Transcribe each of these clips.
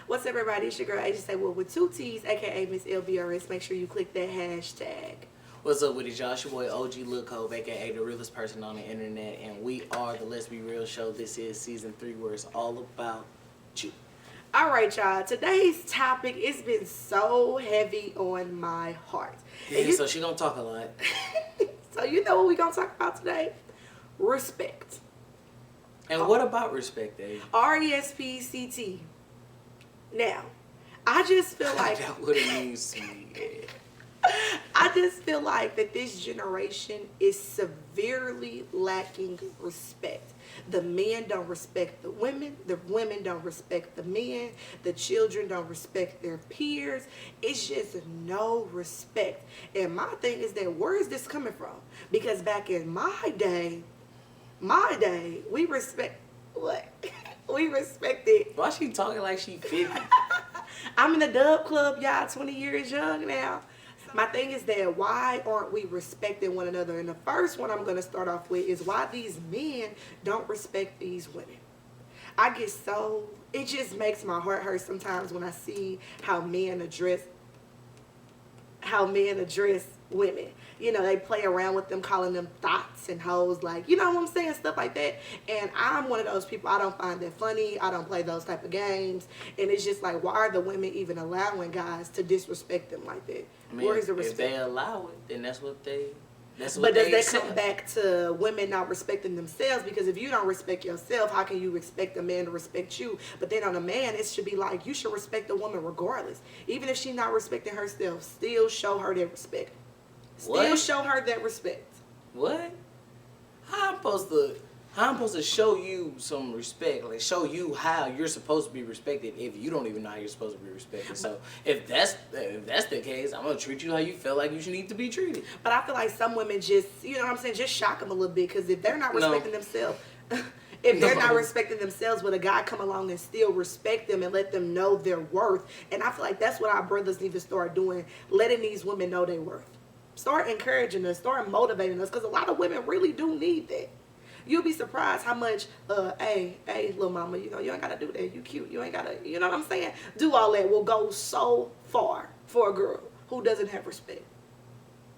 What's up, everybody? It's your girl, Asia Say Well with two T's, aka Miss LBRS. Make sure you click that hashtag. What's up with it, y'all? It's your boy OG Lil Colby, aka the realest person on the internet, and we are the Let's Be Real show. This is season 3, where it's all about you. All right, y'all. Today's topic, it's been so heavy on my heart. Yeah, so she gonna talk a lot. So you know what we gonna talk about today? Respect. And what about respect, Asia? RESPCT. Now, I just feel like That's what it means to me. Yeah. I just feel like that this generation is severely lacking respect. The men don't respect the women don't respect the men, the children don't respect their peers. It's just no respect. And my thing is that where is this coming from? Because back in my day, we respect what? We respected. Why she talking like she 50? I'm in the dub club, y'all, 20 years young now. My thing is that why aren't we respecting one another? And the first one I'm going to start off with is why these men don't respect these women. I get so, it just makes my heart hurt sometimes when I see how men address women. You know, they play around with them, calling them thoughts and hoes, like, you know what I'm saying, stuff like that. And I'm one of those people, I don't find that funny. I don't play those type of games. And it's just like, why are the women even allowing guys to disrespect them like that? I mean, where is the respect? if they allow it, then that's what they does that come back to women not respecting themselves? Because if you don't respect yourself, how can you expect a man to respect you? But then on a man, it should be like, you should respect the woman regardless. Even if she's not respecting herself, still show her that respect. Still show her that respect. What? How I'm supposed to show you some respect, like show you how you're supposed to be respected if you don't even know how you're supposed to be respected. So if that's the case, I'm gonna treat you how you feel like you should need to be treated. But I feel like some women just, you know what I'm saying, just shock them a little bit, because if they're not respecting themselves, if they're not respecting themselves, but a guy come along and still respect them and let them know their worth, and I feel like that's what our brothers need to start doing, letting these women know their worth. Start encouraging us, start motivating us, because a lot of women really do need that. You'll be surprised how much, hey, little mama, you know, you ain't got to do that. You cute. You ain't got to, you know what I'm saying? Do all that will go so far for a girl who doesn't have respect.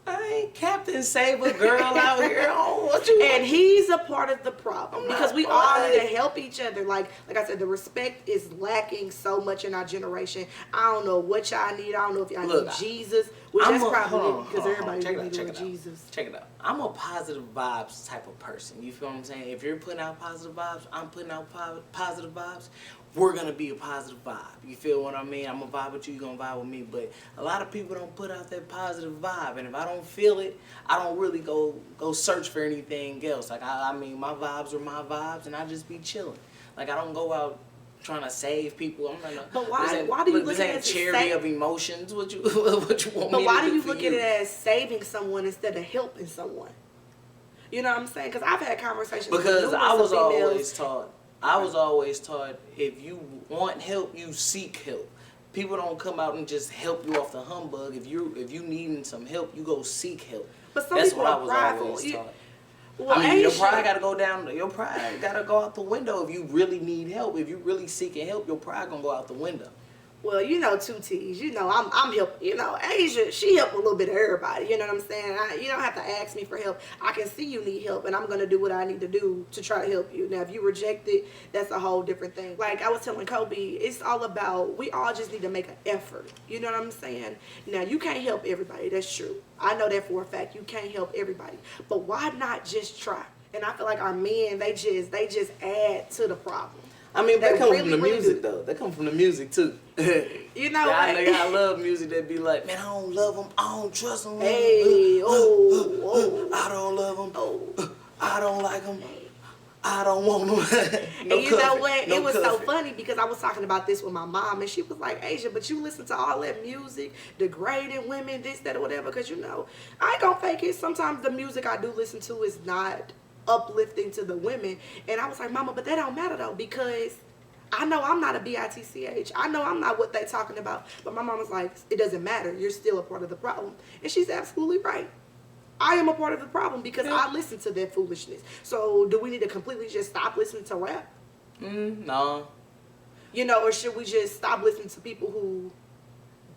I ain't Captain Save a Girl out here. Oh, what you And he's a part of the problem, because we all need to help each other. Like I said, the respect is lacking so much in our generation. I don't know what y'all need. I don't know if y'all need Jesus, which that's probably because everybody needs Jesus. Check it out. I'm a positive vibes type of person. You feel what I'm saying? If you're putting out positive vibes, I'm putting out positive vibes. We're going to be a positive vibe. You feel what I mean? I'm going to vibe with you, you're going to vibe with me. But a lot of people don't put out that positive vibe. And if I don't feel it, I don't really go search for anything else. Like, I mean, my vibes are my vibes, and I just be chilling. Like, I don't go out trying to save people. I'm not. But why do you look at it as charity of emotions? What you want me to do? But why do you look at it as saving someone instead of helping someone? You know what I'm saying? Because I've had conversations because with I was always taught if you want help, you seek help. People don't come out and just help you off the humbug. If you needing some help, you go seek help. But some That's people what are I was prideful. always taught. Well, I mean, your pride gotta go down. Your pride gotta go out the window if you really need help. If you really seeking help, your pride gonna go out the window. Well, you know, two T's. You know, I'm helping. You know, Asia, she help a little bit of everybody. You know what I'm saying? You don't have to ask me for help. I can see you need help, and I'm going to do what I need to do to try to help you. Now, if you reject it, that's a whole different thing. Like I was telling Colby, it's all about, we all just need to make an effort. You know what I'm saying? Now, you can't help everybody. That's true. I know that for a fact. You can't help everybody. But why not just try? And I feel like our men, they just add to the problem. I mean, they come from the music, though. They come from the music, too. You know what? I love music that be like, man, I don't love them. I don't trust them. Hey, I don't love them. I don't like them. I don't want them. And you know what? It was so funny because I was talking about this with my mom, and she was like, Asia, but you listen to all that music, degrading women, this, that, or whatever, because, you know, I ain't gonna fake it. Sometimes the music I do listen to is not uplifting to the women. And I was like, Mama, but that don't matter though, because I know I'm not a bitch. I know I'm not what they talking about. But my mom was like, it doesn't matter. You're still a part of the problem. And she's absolutely right. I am a part of the problem because I listen to that foolishness. So do we need to completely just stop listening to rap? No. You know, or should we just stop listening to people who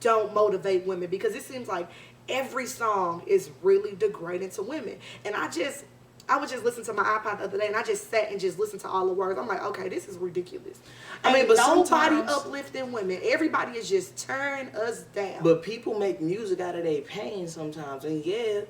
don't motivate women? Because it seems like every song is really degrading to women. And I was just listening to my iPod the other day, and I just sat and just listened to all the words. I'm like, okay, this is ridiculous. I mean, but nobody uplifting women. Everybody is just tearing us down. But people make music out of their pain sometimes, and yeah,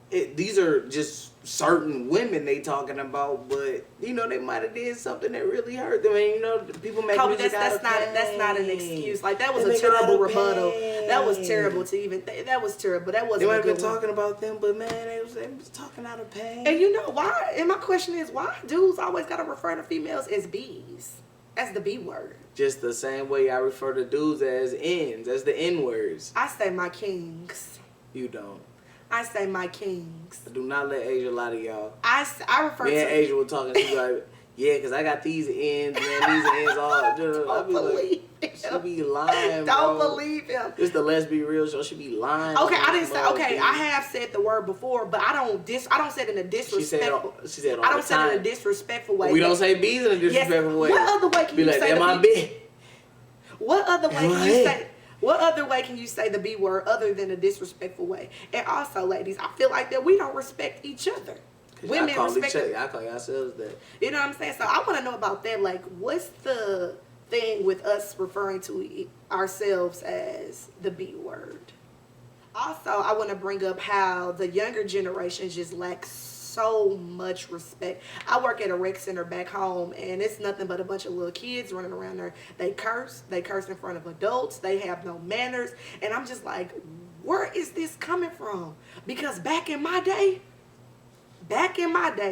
these are just certain women they talking about, but you know they might have did something that really hurt them. And you know, people make Colby, music out of pain. That's not an excuse. Like that was a terrible rebuttal. That was terrible to even. That was terrible. That wasn't. They might a good have been talking about them, but man, they was talking out of pain. And you know why? And my question is, why dudes always gotta refer to females as B's? That's the B word. Just the same way I refer to dudes as N's, as the N words. I say my kings. You don't. I say my kings. Do not let Asia lie to y'all. I refer to... Me and Asia were talking, she like, yeah, because I got these ends, man, these ends all... Don't believe him. She be lying, Don't bro. believe him. This the Let's Be Real show. She be lying. Okay, I didn't say... Okay, I have said the word before, but I don't say it in a disrespectful... She said all I don't the say time. it in a disrespectful way. We don't say B's in a disrespectful way. What other way can be you like, say am I big? What other way can you say... What other way can you say the B word other than a disrespectful way? And also, ladies, I feel like that we don't respect each other. Women respect... I call yourselves that. You know what I'm saying? So I want to know about that. Like, what's the thing with us referring to ourselves as the B word? Also, I want to bring up how the younger generation just lacks so much respect. I work at a rec center back home, and it's nothing but a bunch of little kids running around there. They curse in front of adults. They have no manners, and I'm just like, where is this coming from? Because back in my day,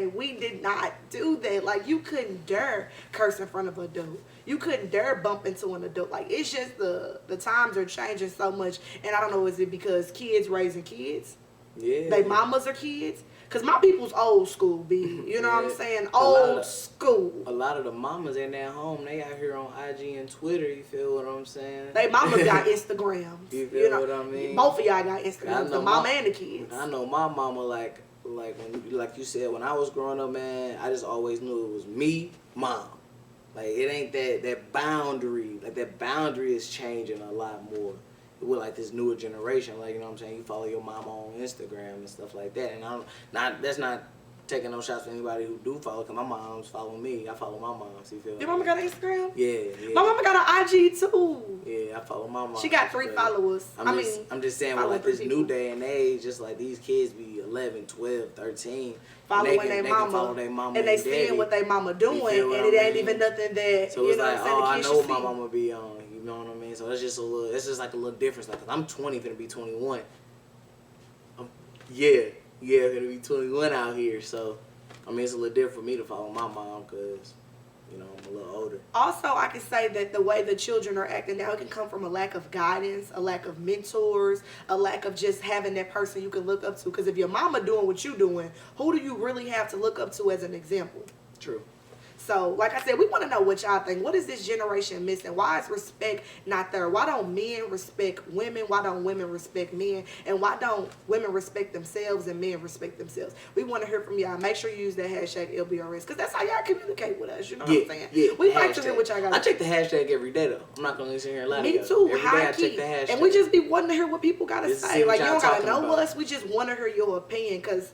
we did not do that. Like, you couldn't dare curse in front of an adult. You couldn't dare bump into an adult. Like, it's just the times are changing so much, and I don't know, is it because kids raising kids? Yeah. They mamas are kids? Because my people's old school, B. You know what I'm saying? Old school. A lot of the mamas in their home, they out here on IG and Twitter, you feel what I'm saying? They mamas got Instagrams. You feel what I mean? Both of y'all got Instagrams, the mama and the kids. I know my mama, like you said, when I was growing up, man, I just always knew it was me, mom. Like, it ain't that boundary. Like, that boundary is changing a lot more with, like, this newer generation. Like, you know what I'm saying? You follow your mama on Instagram and stuff like that. And that's not taking no shots for anybody who do follow, because my mom's following me. I follow my mom, so you feel Your mama got an Instagram? Yeah. My mama got an IG, too. Yeah, I follow my mom. She got 3 followers. I'm just saying, with, like, this new day and age, just like these kids be 11, 12, 13. Following their mama. And they seeing what their mama doing, and it ain't even nothing that, so it's like, I know what my mama be on. You know what I mean? So it's just like a little difference. Like, 'cause I'm 20, gonna be 21. Gonna be 21 out here. So, I mean, it's a little different for me to follow my mom, because, you know, I'm a little older. Also, I can say that the way the children are acting now, it can come from a lack of guidance, a lack of mentors, a lack of just having that person you can look up to. Because if your mama doing what you doing, who do you really have to look up to as an example? True. So, like I said, we want to know what y'all think. What is this generation missing? Why is respect not there? Why don't men respect women? Why don't women respect men? And why don't women respect themselves and men respect themselves? We want to hear from y'all. Make sure you use that hashtag LBRS, because that's how y'all communicate with us. You know what I'm saying? Yeah, we like to hear what y'all got. I check the hashtag every day, though. I'm not going to sit here and lie to you. Me too. Every day I check the hashtag. And we just be wanting to hear what people got to say. Like, you don't got to know about us. We just want to hear your opinion, because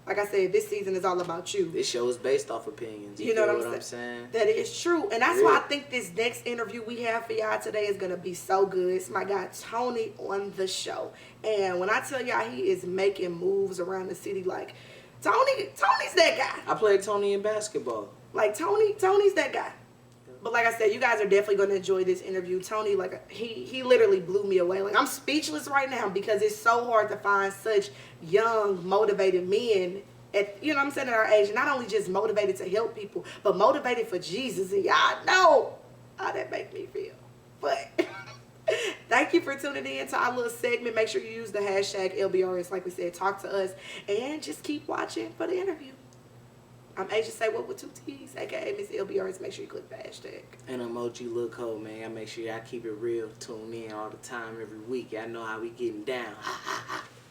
like I said, this season is all about you. This show is based off opinions. You know what I'm saying? That is true. And that's why I think this next interview we have for y'all today is going to be so good. It's my guy Tony on the show. And when I tell y'all he is making moves around the city, like, Tony's that guy. I played Tony in basketball. Like, Tony's that guy. But like I said, you guys are definitely going to enjoy this interview. Tony, like, he literally blew me away. Like, I'm speechless right now, because it's so hard to find such young, motivated men at, you know what I'm saying, at our age. Not only just motivated to help people, but motivated for Jesus. And y'all know how that make me feel. But thank you for tuning in to our little segment. Make sure you use the hashtag LBRS, like we said. Talk to us. And just keep watching for the interview. I'm Asia Say What with 2 T's, aka Miss LBRS. Make sure you click the hashtag. And I'm OG Lil Cole, man. I make sure y'all keep it real. Tune in all the time, every week. Y'all know how we getting down.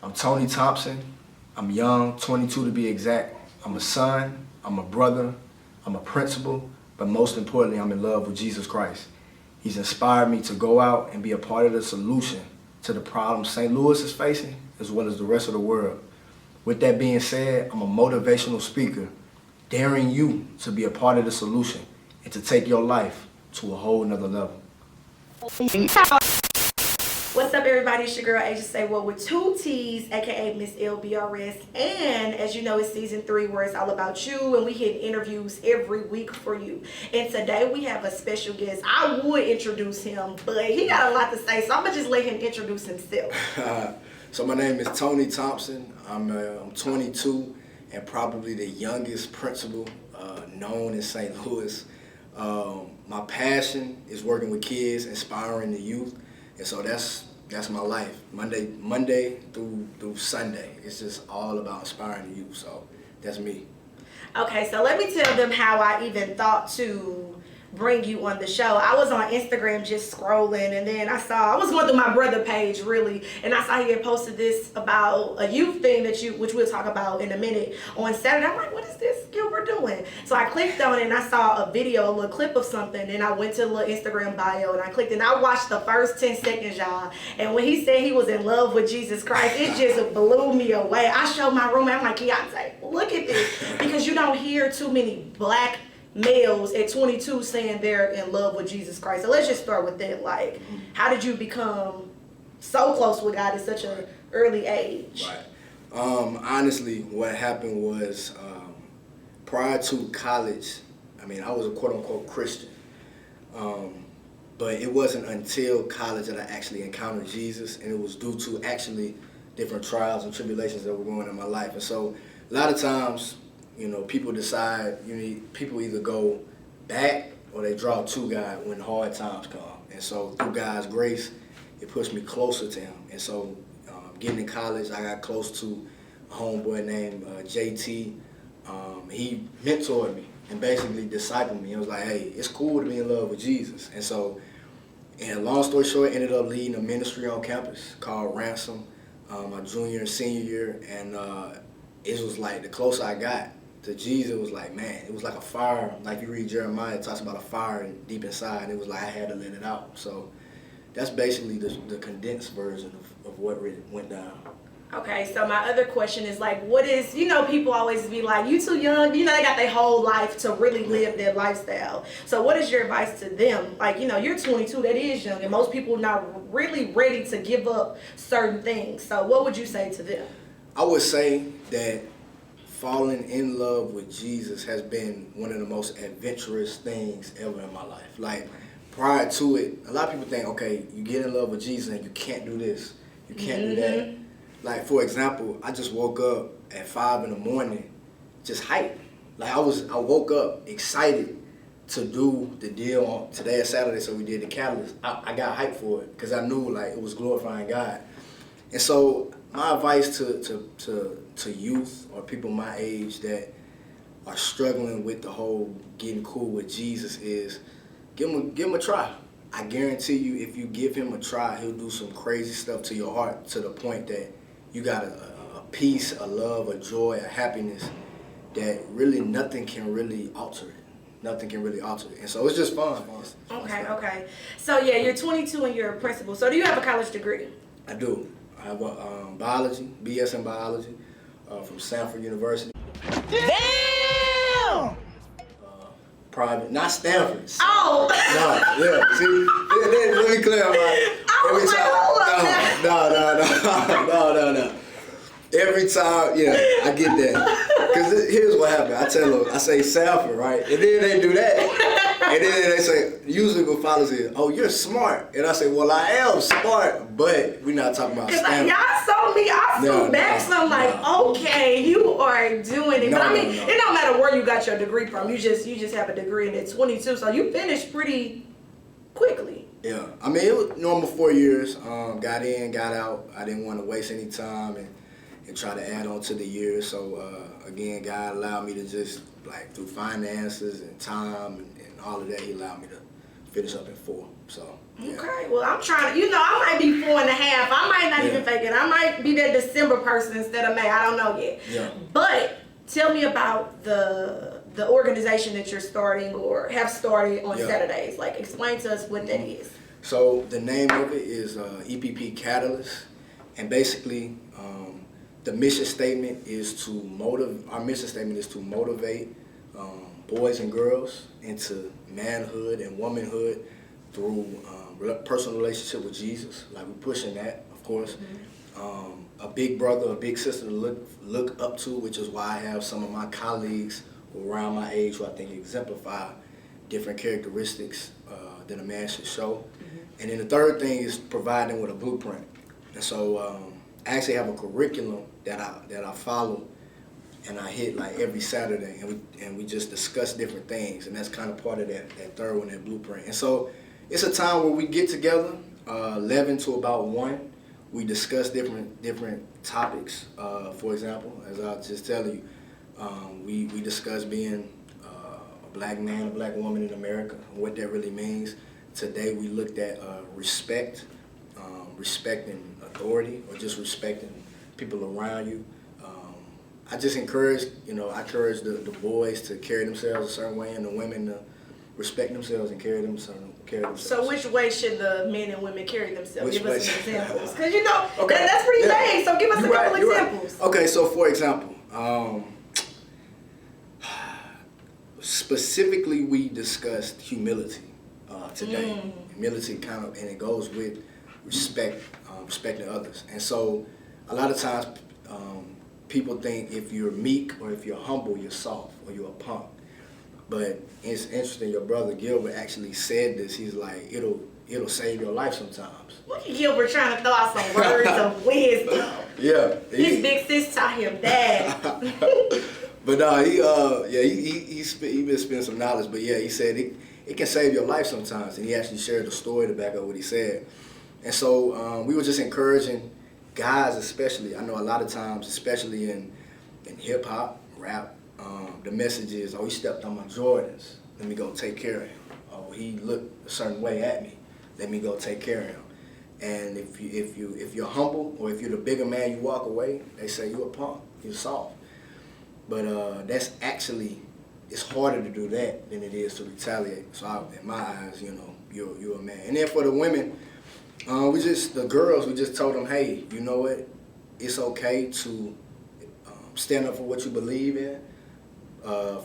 I'm Tony Thompson. I'm young, 22 to be exact. I'm a son, I'm a brother, I'm a principal, but most importantly, I'm in love with Jesus Christ. He's inspired me to go out and be a part of the solution to the problems St. Louis is facing, as well as the rest of the world. With that being said, I'm a motivational speaker, daring you to be a part of the solution and to take your life to a whole nother level. What's up, everybody? It's your girl, Asia Say Well with 2 T's, aka Miss LBRS. And as you know, it's season 3 where it's all about you, and we hit interviews every week for you. And today we have a special guest. I would introduce him, but he got a lot to say, so I'm gonna just let him introduce himself. So my name is Tony Thompson. I'm 22 and probably the youngest principal known in St. Louis. My passion is working with kids, inspiring the youth, and so that's my life. Monday through Sunday. It's just all about inspiring the youth. So that's me. Okay, so let me tell them how I even thought to bring you on the show. I was on Instagram just scrolling, and then I was going through my brother page really, and I saw he had posted this about a youth thing which we'll talk about in a minute on Saturday. I'm like, what is this Gilbert doing? So I clicked on it and I saw a video, a little clip of something, and I went to the little Instagram bio and I clicked and I watched the first 10 seconds, y'all. And when he said he was in love with Jesus Christ, it just blew me away. I showed my roommate, I'm like, Keontae, look at this, because you don't hear too many black males at 22 saying they're in love with Jesus Christ. So let's just start with that. Like, how did you become so close with God at such an early age? Right. Honestly, what happened was prior to college, I was a quote-unquote Christian. But it wasn't until college that I actually encountered Jesus, and it was due to actually different trials and tribulations that were going on in my life. And so a lot of times, people decide, people either go back or they draw to God when hard times come. And so through God's grace, it pushed me closer to him. And so getting in college, I got close to a homeboy named JT. He mentored me and basically discipled me. It was like, hey, it's cool to be in love with Jesus. And so, and long story short, ended up leading a ministry on campus called Ransom my junior and senior year. And it was like the closer I got to Jesus, it was like, man, it was like a fire. Like you read Jeremiah, it talks about a fire deep inside, and it was like I had to let it out. So that's basically the condensed version of what really went down. Okay, so my other question is like, what is, people always be like, you too young, they got their whole life to really live their lifestyle. So what is your advice to them? Like, you're 22, that is young, and most people are not really ready to give up certain things. So what would you say to them? I would say that falling in love with Jesus has been one of the most adventurous things ever in my life. Like, prior to it, a lot of people think, okay, you get in love with Jesus and you can't do this, you can't do that. Like, for example, I just woke up at 5 in the morning, just hyped. Like, I woke up excited to do the deal on today is Saturday, so we did the catalyst. I got hyped for it because I knew like it was glorifying God. And so my advice to youth or people my age that are struggling with the whole getting cool with Jesus is give him a try. I guarantee you, if you give him a try, he'll do some crazy stuff to your heart to the point that you got a peace, a love, a joy, a happiness that really nothing can really alter it. Nothing can really alter it. And so it's just fun. Okay. So yeah, you're 22 and you're a principal. So do you have a college degree? I do. I have a biology, BS in biology from Stanford University. Damn! Private, not Stanford. Oh! No, yeah. See, let me clarify. No. Every time, I get that. Because here's what happened. I tell them, I say Stanford, right? And then they do that. And then they say, usually what follows is, oh, you're smart. And I say, well, I am smart, but we're not talking about Stanford. Y'all saw me, I flew back, so I'm like, okay, you are doing it. But I mean, it don't matter where you got your degree from. You just have a degree and it's 22, so you finished pretty quickly. Yeah, I mean, it was normal 4 years. Got in, got out. I didn't want to waste any time and try to add on to the years. So again, God allowed me to just like through finances and time and all of that, he allowed me to finish up in 4. So yeah. Okay, well I'm trying to, I might be 4.5. I might not even fake it. I might be that December person instead of May. I don't know yet. Yeah. But tell me about the the organization that you're starting or have started on Yeah. Saturdays. Like, explain to us what that is. So the name of it is EPP Catalyst, and basically the mission statement is to motivate. Our mission statement is to motivate boys and girls into manhood and womanhood through personal relationship with Jesus. Like, we're pushing that, of course. A big brother, a big sister to look up to, which is why I have some of my colleagues who are around my age who I think exemplify different characteristics that a man should show. And then the third thing is providing them with a blueprint. And so I actually have a curriculum that I follow, and I hit like every Saturday, and we just discuss different things, and that's kind of part of that third one, that blueprint. And so it's a time where we get together, 11 to about 1. We discuss different topics. For example, as I was just telling you, we discuss being a black man, a black woman in America, and what that really means. Today we looked at respect, respecting authority, or just respecting people around you. I just encourage, I encourage the boys to carry themselves a certain way, and the women to respect themselves and carry themselves. So which way should the men and women carry themselves? Which Give us way? some examples. Because Okay. that's pretty Yeah. vague. So give us a couple examples. Right. Okay, so for example, specifically we discussed humility today. Humility and it goes with respect, respecting others. And so a lot of times people think if you're meek or if you're humble, you're soft or you're a punk. But it's interesting, your brother Gilbert actually said this. He's like, it'll save your life sometimes. Look at Gilbert trying to throw out some words of wisdom. Yeah. His big sis taught him that. But he's been spending some knowledge. But yeah, he said it can save your life sometimes, and he actually shared a story to back up what he said. And so we were just encouraging guys, especially. I know a lot of times, especially in hip hop, rap, the message is, oh, he stepped on my Jordans, let me go take care of him. Oh, he looked a certain way at me, let me go take care of him. And if you're humble, or if you're the bigger man, you walk away, they say you're a punk, you're soft. But that's actually, it's harder to do that than it is to retaliate. So in my eyes, you're a man. And then for the women, the girls, we just told them, hey, you know what? It's okay to stand up for what you believe in.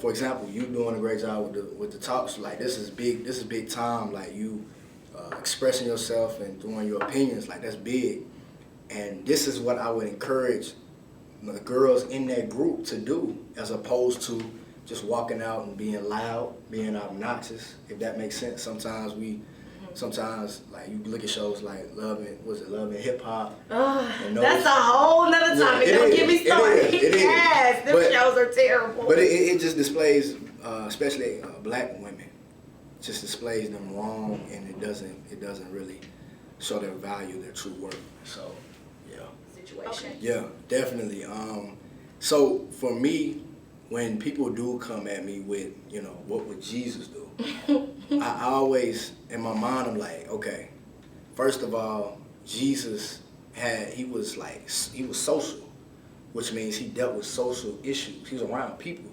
For example, you doing a great job with the talks. Like, this is big time. Like, you expressing yourself and throwing your opinions. Like, that's big. And this is what I would encourage the girls in that group to do, as opposed to just walking out and being loud, being obnoxious, if that makes sense. Sometimes like, you look at shows like Love and Hip Hop. That's a whole nother topic. Don't get me started. Yes, them shows are terrible. But it just displays, especially black women, just displays them wrong, and it doesn't really show their value, their true worth. So, yeah. Situation. Yeah, definitely. So for me, when people do come at me with, what would Jesus do? I always, in my mind, I'm like, okay, first of all, Jesus he was social, which means he dealt with social issues. He was around people.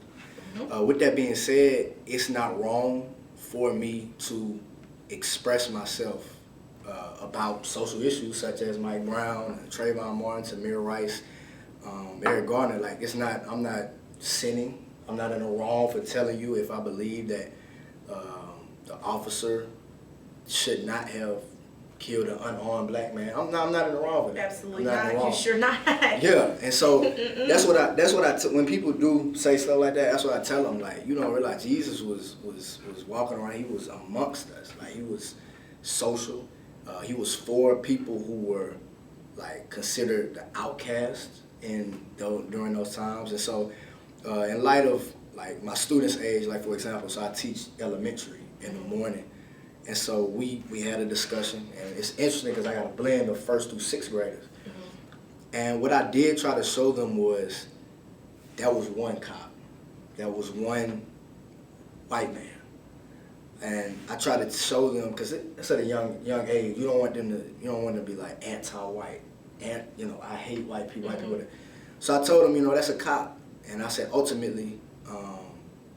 With that being said, it's not wrong for me to express myself about social issues such as Mike Brown, Trayvon Martin, Tamir Rice, Eric Garner. Like, I'm not sinning. I'm not in the wrong for telling you if I believe that the officer should not have killed an unarmed black man. I'm not in the wrong for that. Absolutely not. You sure not. Yeah, and so that's what when people do say stuff like that, that's what I tell them. Like, you don't realize Jesus was walking around. He was amongst us. Like, he was social. He was for people who were like considered the outcasts during those times. And so, in light of like my students' age, like for example, so I teach elementary in the morning, and so we had a discussion, and it's interesting because I got a blend of 1st through 6th graders. And what I did try to show them was that was one cop, that was one white man. And I try to show them, because it's at a young age, you don't want them to be like anti-white, and I hate white people. White people. So I told them, that's a cop, and I said ultimately,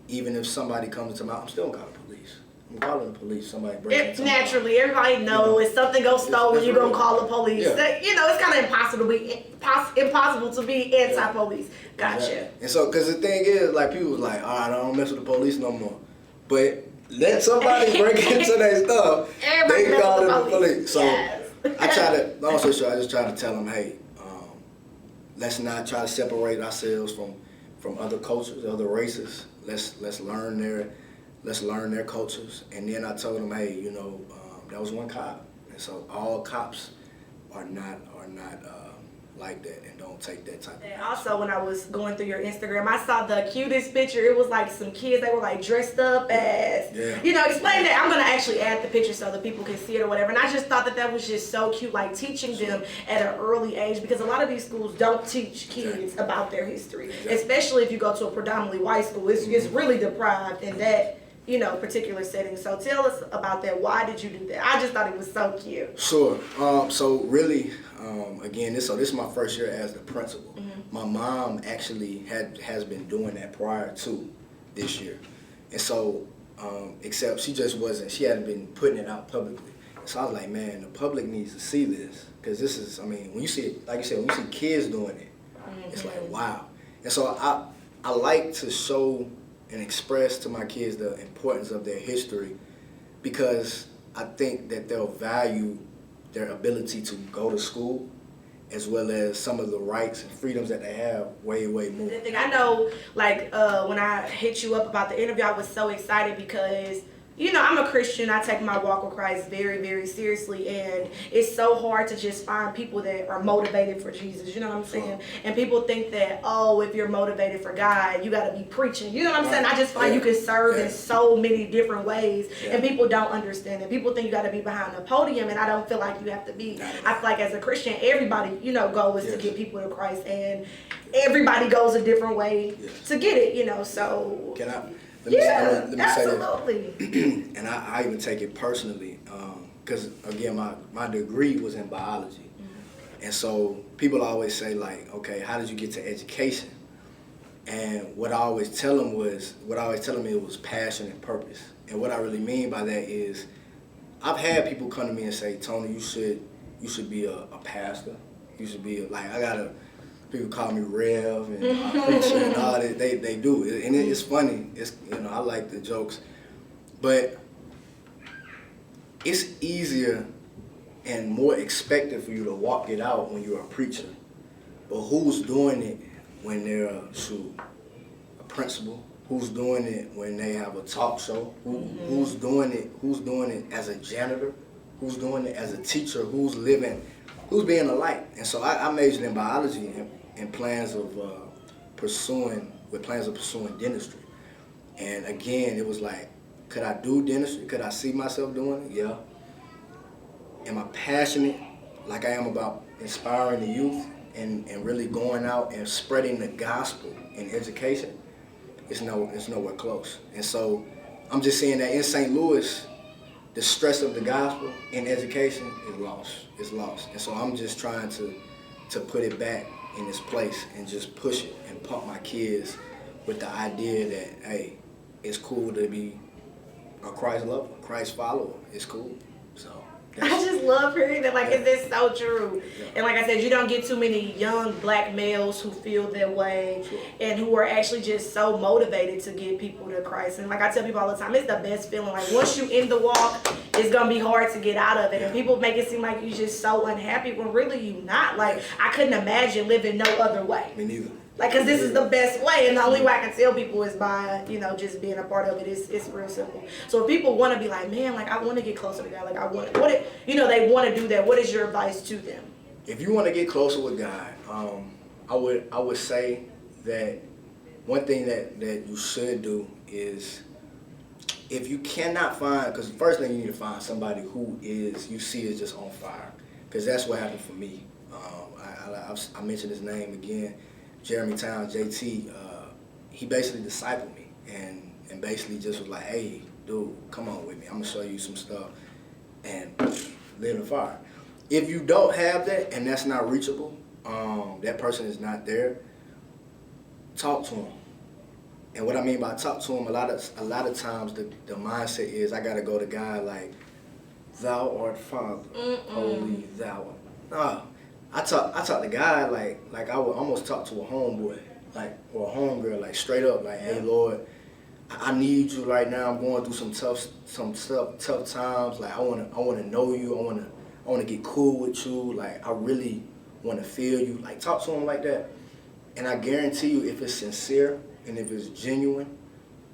even if somebody comes to my, I'm still gonna call the police. I'm calling the police. Somebody breaks into Naturally, everybody knows if something goes stolen, you're gonna call the police. Yeah. It's kind of impossible to be anti-police. Gotcha. Exactly. And so, because the thing is, like, people was like, all right, I don't mess with the police no more. But let somebody break into their stuff, Everybody they call the the police. So yes. I try to, long story short, I just try to tell them, hey, let's not try to separate ourselves from other cultures, other races. Let's learn their cultures. And then I told them, hey, that was one cop. And so all cops are not like that and don't take that type of And also, when I was going through your Instagram, I saw the cutest picture. It was like some kids, they were like dressed up as, explain that. I'm going to actually add the picture so that people can see it or whatever. And I just thought that was just so cute, like teaching them at an early age, because a lot of these schools don't teach kids about their history, especially if you go to a predominantly white school. It's really deprived in that particular setting. So tell us about that. Why did you do that? I just thought it was so cute. Sure. So really, again, this is my first year as the principal. My mom actually has been doing that prior to this year, and so except she hadn't been putting it out publicly. So I was like, man, the public needs to see this, because this is, when you see it, like you said, when you see kids doing it, it's like, wow. And so I like to show and express to my kids the importance of their history, because I think that they'll value their ability to go to school, as well as some of the rights and freedoms that they have way, way more. I know, when I hit you up about the interview, I was so excited because I'm a Christian. I take my walk with Christ very, very seriously, and it's so hard to just find people that are motivated for Jesus. You know what I'm saying? And people think that, if you're motivated for God, you got to be preaching. You know what I'm saying? I just find you can serve in so many different ways, and people don't understand it. People think you got to be behind the podium, and I don't feel like you have to be. I feel like as a Christian, everybody, goal is to get people to Christ, and everybody goes a different way to get it. So. Can I? Let me absolutely. Say this. And I even take it personally, because again, my degree was in biology. And so people always say, like, okay, how did you get to education? And what I always tell them it was passion and purpose. And what I really mean by that is, I've had people come to me and say, Tony, you should be a pastor. You should be people call me Rev and preacher and all that. They do, and it's funny. It's I like the jokes, but it's easier and more expected for you to walk it out when you're a preacher. But who's doing it when they're a principal? Who's doing it when they have a talk show? Who's doing it? Who's doing it as a janitor? Who's doing it as a teacher? Who's being a light? And so I majored in biology and plans of pursuing dentistry. And again, it was like, could I do dentistry? Could I see myself doing it? Yeah. Am I passionate like I am about inspiring the youth and really going out and spreading the gospel in education? It's nowhere close. And so I'm just saying that in St. Louis, the stress of the gospel in education is lost. It's lost. And so I'm just trying to put it back in its place and just push it and pump my kids with the idea that, hey, it's cool to be a Christ lover, Christ follower. It's cool. So I just love hearing that. It's so true. Yeah. And like I said, you don't get too many young black males who feel that way and who are actually just so motivated to get people to Christ. And like I tell people all the time, it's the best feeling. Like once you in the walk, it's gonna be hard to get out of it. And people make it seem like you're just so unhappy when really you're not. Like I couldn't imagine living no other way. Me neither. Because this is the best way, and the only way I can tell people is by, just being a part of it. It's real simple. So if people want to be like, man, I want to get closer to God, they want to do that, what is your advice to them? If you want to get closer with God, I would say that one thing that you should do is, if you cannot find, because the first thing you need to find somebody who you see is just on fire, because that's what happened for me. I mentioned his name again. Jeremy Towns, JT, he basically discipled me and basically just was like, hey, dude, come on with me. I'm going to show you some stuff and live in the fire. If you don't have that and that's not reachable, that person is not there, talk to him. And what I mean by talk to him, a lot of times the mindset is I gotta go to God like, Thou art Father, holy Thou art. Nah, I talk to God like I would almost talk to a homeboy, like, or a homegirl, like straight up, like, hey Lord, I need you right now. I'm going through some tough times. Like I wanna know you. I wanna get cool with you. Like I really wanna feel you. Like talk to him like that. And I guarantee you, if it's sincere and if it's genuine,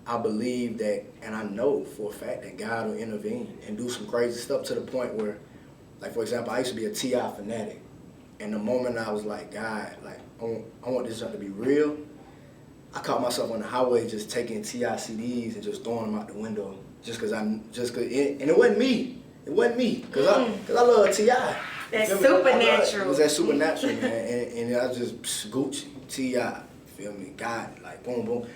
I believe that, and I know for a fact that God will intervene and do some crazy stuff to the point where, like for example, I used to be a T.I. fanatic. And the moment I was like, God, like I want this stuff to be real, I caught myself on the highway just taking T.I. CDs and just throwing them out the window and it wasn't me. It wasn't me, cause I love T.I. That's supernatural. It was that supernatural, man, and I just Gucci, T.I. Feel me? God, like boom, boom,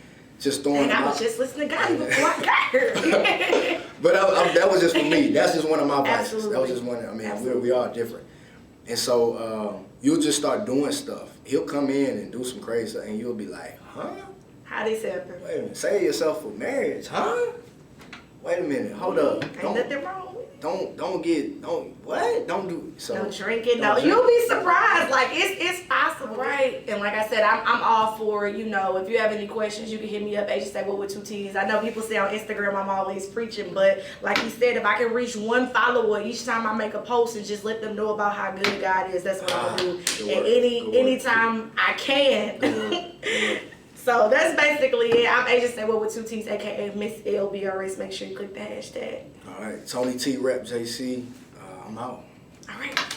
just throwing. And I was just listening to God before I got here. But that was just for me. That's just one of my vices. Absolutely. That was just one. I mean, we are different, and so you'll just start doing stuff. He'll come in and do some crazy stuff, and you'll be like, huh? How this happen? Wait a minute, save yourself for marriage, huh? Wait a minute, hold up. Ain't nothing wrong with it. Don't do so. Don't drink it. No, you'll be surprised. Like it's possible, right? And like I said, I'm all for it. You know, if you have any questions, you can hit me up. Agent say what with 2 T's. I know people say on Instagram I'm always preaching, but like he said, if I can reach one follower each time I make a post and just let them know about how good God is, that's what I'm gonna do. And anytime I can. So that's basically it. I'm Agent Say What with 2 T's, aka Miss LBRS. Make sure you click the hashtag. All right, Tony T Rep JC. I'm out. All right.